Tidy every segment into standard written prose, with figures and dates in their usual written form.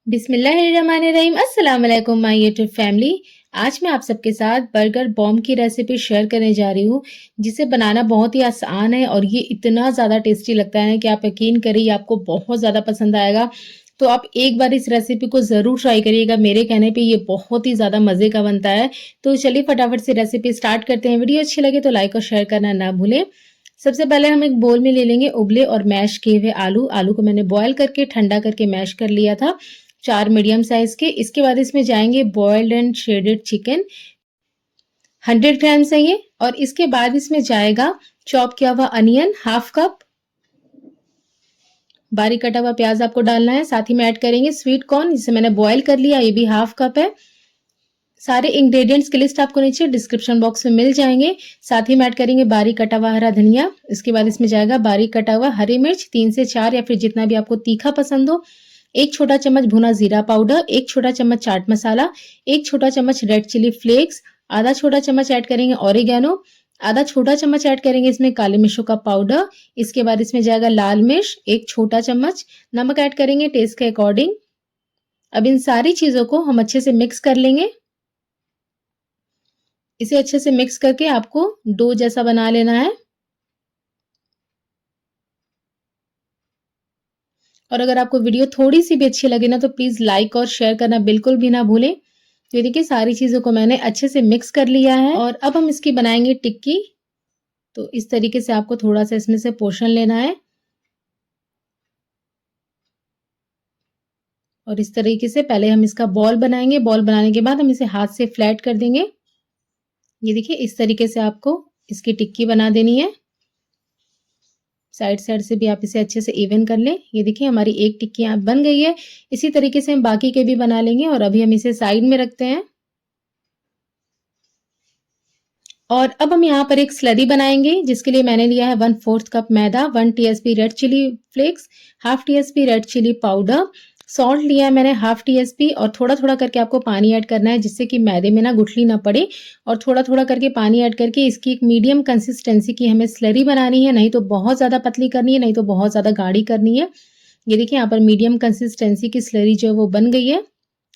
बिस्मिल्लाहिर्रहमानिर्रहीम अस्सलाम वालेकुम माय यूट्यूब फैमिली। आज मैं आप सबके साथ बर्गर बॉम्ब की रेसिपी शेयर करने जा रही हूँ, जिसे बनाना बहुत ही आसान है और ये इतना ज़्यादा टेस्टी लगता है कि आप यकीन करिए आपको बहुत ज़्यादा पसंद आएगा। तो आप एक बार इस रेसिपी को ज़रूर ट्राई करिएगा, मेरे कहने पे ये बहुत ही ज़्यादा मज़े का बनता है। तो चलिए फटाफट से रेसिपी स्टार्ट करते हैं। वीडियो अच्छी लगे तो लाइक और शेयर करना ना भूलें। सबसे पहले हम एक बोल में ले लेंगे उबले और मैश किए हुए आलू। आलू को मैंने बॉयल करके ठंडा करके मैश कर लिया था, 4 मीडियम साइज के। इसके बाद इसमें जाएंगे boiled and shredded chicken, 100 grams है ये। और इसके बाद इसमें जाएगा चॉप किया हुआ अनियन, हाफ कप। बारीक कटा हुआ प्याज आपको डालना है। साथ ही में ऐड करेंगे स्वीट कॉर्न, जिसे मैंने बॉयल कर लिया, ये भी हाफ कप है। सारे इंग्रेडिएंट्स की लिस्ट आपको नीचे डिस्क्रिप्शन बॉक्स में मिल जाएंगे। साथ ही में ऐड करेंगे बारीक कटा हुआ हरा धनिया। इसके बाद इसमें जाएगा बारीक कटा हुआ हरी मिर्च, 3 से 4 या फिर जितना भी आपको तीखा पसंद हो। 1 छोटा चम्मच भुना जीरा पाउडर, 1 छोटा चम्मच चाट मसाला, 1 छोटा चम्मच रेड चिली फ्लेक्स, आधा छोटा चम्मच ऐड करेंगे ऑरिगेनो, आधा छोटा चम्मच ऐड करेंगे इसमें काली मिर्चों का पाउडर। इसके बाद इसमें जाएगा लाल मिर्च 1 छोटा चम्मच, नमक ऐड करेंगे टेस्ट के अकॉर्डिंग। अब इन सारी चीजों को हम अच्छे से मिक्स कर लेंगे। इसे अच्छे से मिक्स करके आपको डो जैसा बना लेना है। और अगर आपको वीडियो थोड़ी सी भी अच्छी लगे ना तो प्लीज लाइक और शेयर करना बिल्कुल भी ना भूलें। तो देखिए सारी चीजों को मैंने अच्छे से मिक्स कर लिया है और अब हम इसकी बनाएंगे टिक्की। तो इस तरीके से आपको थोड़ा सा इसमें से पोर्शन लेना है और इस तरीके से पहले हम इसका बॉल बनाएंगे। बॉल बनाने के बाद हम इसे हाथ से फ्लैट कर देंगे। ये देखिए इस तरीके से आपको इसकी टिक्की बना देनी है। साइड साइड से भी आप इसे अच्छे से इवन कर लें। ये देखिए हमारी एक टिक्की यहाँ बन गई है। इसी तरीके से हम बाकी के भी बना लेंगे और अभी हम इसे साइड में रखते हैं। और अब हम यहाँ पर एक स्लरी बनाएंगे, जिसके लिए मैंने लिया है 1/4 कप मैदा, 1 TSP red chilli flakes, half TSP red chilli powder, salt लिया है मैंने हाफ टीएसपी। और थोड़ा थोड़ा करके आपको पानी ऐड करना है, जिससे कि मैदे में ना गुठली ना पड़े। और थोड़ा थोड़ा करके पानी ऐड करके इसकी एक मीडियम कंसिस्टेंसी की हमें स्लरी बनानी है, नहीं तो बहुत ज्यादा पतली करनी है, नहीं तो बहुत ज्यादा गाढ़ी करनी है। ये देखिए यहाँ पर मीडियम कंसिस्टेंसी की स्लरी जो है वो बन गई है।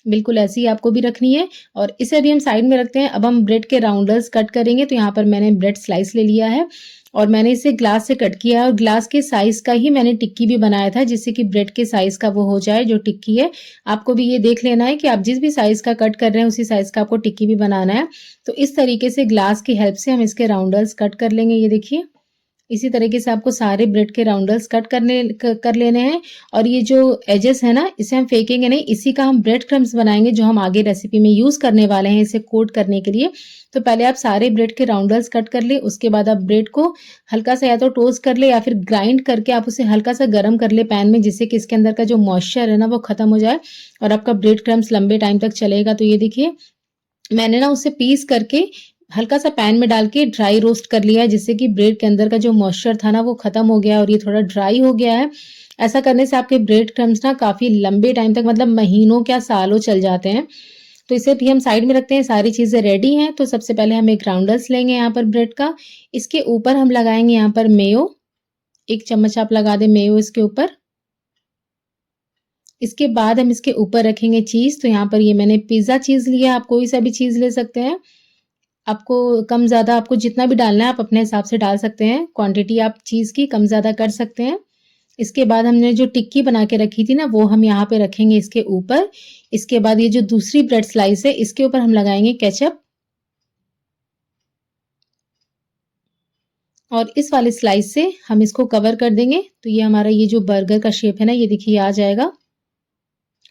बिल्कुल ऐसी ही आपको भी रखनी है और इसे अभी हम साइड में रखते हैं। अब हम ब्रेड के राउंडर्स कट करेंगे। तो यहाँ पर मैंने ब्रेड स्लाइस ले लिया है और मैंने इसे ग्लास से कट किया है और ग्लास के साइज का ही मैंने टिक्की भी बनाया था, जिससे कि ब्रेड के साइज का वो हो जाए जो टिक्की है। आपको भी ये देख लेना है कि आप जिस भी साइज का कट कर रहे हैं उसी साइज का आपको टिक्की भी बनाना है। तो इस तरीके से ग्लास की हेल्प से हम इसके राउंडर्स कट कर लेंगे। ये देखिए इसी तरीके से आपको सारे ब्रेड के राउंडर्स कट कर लेने हैं। और ये जो एजेस है ना, इसे हम फेंकेंगे नहीं, इसी का हम ब्रेड क्रम्स बनाएंगे, जो हम आगे रेसिपी में यूज करने वाले हैं इसे कोट करने के लिए। तो पहले आप सारे ब्रेड के राउंडर्स कट कर ले। उसके बाद आप ब्रेड को हल्का सा या तो टोस्ट कर ले या फिर ग्राइंड करके आप उसे हल्का सा गर्म कर ले पैन में, जिससे कि इसके अंदर का जो मॉइस्चर है ना वो खत्म हो जाए और आपका ब्रेड क्रम्स लंबे टाइम तक चलेगा। तो ये देखिए मैंने ना उसे पीस करके हल्का सा पैन में डाल के ड्राई रोस्ट कर लिया है, जिससे कि ब्रेड के अंदर का जो मॉइस्चर था ना वो खत्म हो गया और ये थोड़ा ड्राई हो गया है। ऐसा करने से आपके ब्रेड क्रम्स ना काफी लंबे टाइम तक, मतलब महीनों क्या सालों चल जाते हैं। तो इसे भी हम साइड में रखते हैं। सारी चीजें रेडी हैं। तो सबसे पहले हम एक राउंडर्स लेंगे यहाँ पर ब्रेड का। इसके ऊपर हम लगाएंगे यहाँ पर मेयो, 1 चम्मच आप लगा दें मेयो इसके ऊपर। इसके बाद हम इसके ऊपर रखेंगे चीज। तो यहाँ पर ये मैंने पिज्जा चीज लिया, आप कोई सा भी चीज ले सकते हैं। आपको कम ज़्यादा आपको जितना भी डालना है आप अपने हिसाब से डाल सकते हैं। क्वांटिटी आप चीज़ की कम ज़्यादा कर सकते हैं। इसके बाद हमने जो टिक्की बना के रखी थी ना वो हम यहाँ पे रखेंगे इसके ऊपर। इसके बाद ये जो दूसरी ब्रेड स्लाइस है इसके ऊपर हम लगाएंगे केचप। और इस वाले स्लाइस से हम इसको कवर कर देंगे। तो ये हमारा ये जो बर्गर का शेप है ना, ये देखिए आ जाएगा।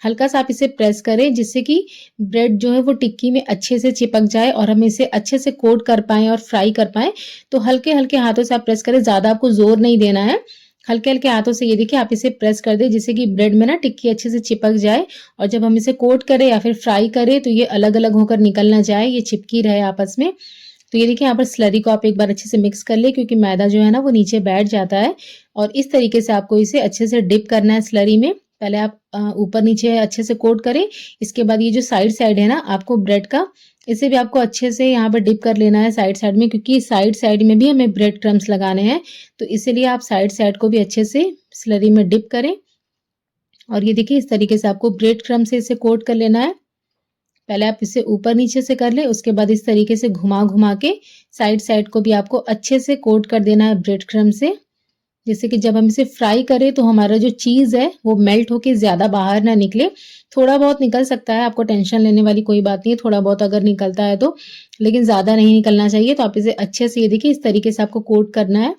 हल्का सा आप इसे प्रेस करें, जिससे कि ब्रेड जो है वो टिक्की में अच्छे से चिपक जाए और हम इसे अच्छे से कोट कर पाएं और फ्राई कर पाएं। तो हल्के हल्के हाथों से आप प्रेस करें, ज्यादा आपको जोर नहीं देना है। हल्के हल्के हाथों से ये देखिए आप इसे प्रेस कर दें, जिससे कि ब्रेड में ना टिक्की अच्छे से चिपक जाए। और जब हम इसे कोट करें या फिर फ्राई करें तो ये अलग अलग होकर निकल ना जाए, ये चिपकी रहे आपस में। तो ये देखिए यहाँ पर स्लरी को आप एक बार अच्छे से मिक्स कर ले, क्योंकि मैदा जो है ना वो नीचे बैठ जाता है। और इस तरीके से आपको इसे अच्छे से डिप करना है स्लरी में। पहले आप ऊपर नीचे अच्छे से कोट करें। इसके बाद ये जो साइड साइड है ना आपको ब्रेड का, इसे भी आपको अच्छे से यहाँ पर डिप कर लेना है साइड साइड में, क्योंकि साइड साइड में भी हमें ब्रेड क्रम्स लगाने हैं। तो इसीलिए आप साइड साइड को भी अच्छे से स्लरी में डिप करें। और ये देखिए इस तरीके से आपको ब्रेड क्रम्ब से इसे कोट कर लेना है। पहले आप इसे ऊपर-नीचे से कर लें, उसके बाद इस तरीके से घुमा-घुमा के साइड-साइड को भी आपको अच्छे से कोट कर देना है ब्रेड क्रम्ब से। जैसे कि जब हम इसे फ्राई करें तो हमारा जो चीज़ है वो मेल्ट होके ज़्यादा बाहर ना निकले। थोड़ा बहुत निकल सकता है, आपको टेंशन लेने वाली कोई बात नहीं है, थोड़ा बहुत अगर निकलता है तो, लेकिन ज़्यादा नहीं निकलना चाहिए। तो आप इसे अच्छे से ये देखिए इस तरीके से आपको कोट करना है।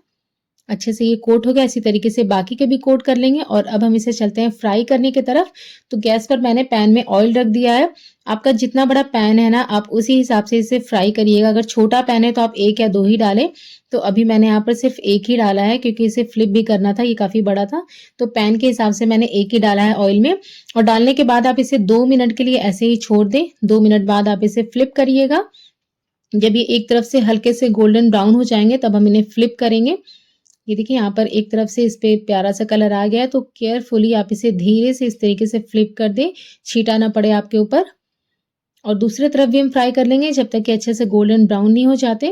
अच्छे से ये कोट हो गया, इसी तरीके से बाकी के भी कोट कर लेंगे और अब हम इसे चलते हैं फ्राई करने की तरफ। तो गैस पर मैंने पैन में ऑयल रख दिया है। आपका जितना बड़ा पैन है ना, आप उसी हिसाब से इसे फ्राई करिएगा। अगर छोटा पैन है तो आप 1 या 2 ही डालें। तो अभी मैंने यहाँ पर सिर्फ़ 1 ही डाला है क्योंकि इसे फ्लिप भी करना था, ये काफ़ी बड़ा था। तो पैन के हिसाब से मैंने 1 ही डाला है ऑयल में और डालने के बाद आप इसे 2 मिनट के लिए ऐसे ही छोड़ दें। 2 मिनट बाद आप इसे फ्लिप करिएगा। जब ये एक तरफ से हल्के से गोल्डन ब्राउन हो जाएँगे तब हम इन्हें फ्लिप करेंगे। ये देखिए यहाँ पर एक तरफ से इस पे प्यारा सा कलर आ गया है, तो केयरफुली आप इसे धीरे से इस तरीके से फ्लिप कर दें, छींटा ना पड़े आपके ऊपर। और दूसरी तरफ भी हम फ्राई कर लेंगे जब तक कि अच्छे से गोल्डन ब्राउन नहीं हो जाते।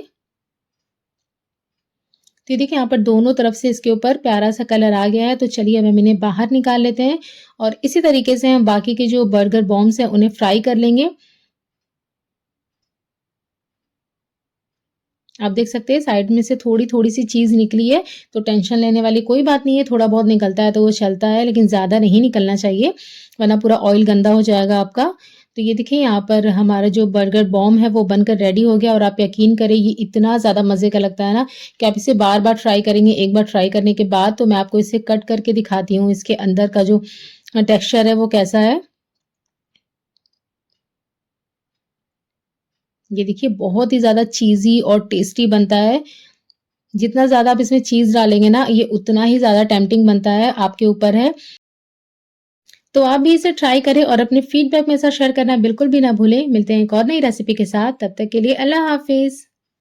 तो ये देखिए यहाँ पर दोनों तरफ से इसके ऊपर प्यारा सा कलर आ गया है, तो चलिए अब हम इन्हें बाहर निकाल लेते हैं और इसी तरीके से हम बाकी के जो बर्गर बॉम्ब्स हैं उन्हें फ्राई कर लेंगे। आप देख सकते हैं साइड में से थोड़ी-थोड़ी सी चीज़ निकली है, तो टेंशन लेने वाली कोई बात नहीं है, थोड़ा बहुत निकलता है तो वो चलता है, लेकिन ज़्यादा नहीं निकलना चाहिए, वरना पूरा ऑयल गंदा हो जाएगा आपका। तो ये देखिए यहाँ पर हमारा जो बर्गर बॉम्ब है वो बनकर रेडी हो गया और आप यकीन करें ये इतना ज़्यादा मज़े का लगता है ना कि आप इसे बार-बार ट्राई करेंगे। एक बार ट्राई करने के बाद तो मैं आपको इसे कट करके दिखाती हूँ, इसके अंदर का जो टेक्सचर है वो कैसा है। ये देखिए बहुत ही ज़्यादा चीज़ी और टेस्टी बनता है। जितना ज़्यादा आप इसमें चीज़ डालेंगे ना, ये उतना ही ज़्यादा टेम्प्टिंग बनता है, आपके ऊपर है। तो आप भी इसे ट्राई करें और अपने फीडबैक मेरे साथ शेयर करना बिल्कुल भी ना भूलें। मिलते हैं एक और नई रेसिपी के साथ, तब तक के लिए अल्लाह हाफ़िज़।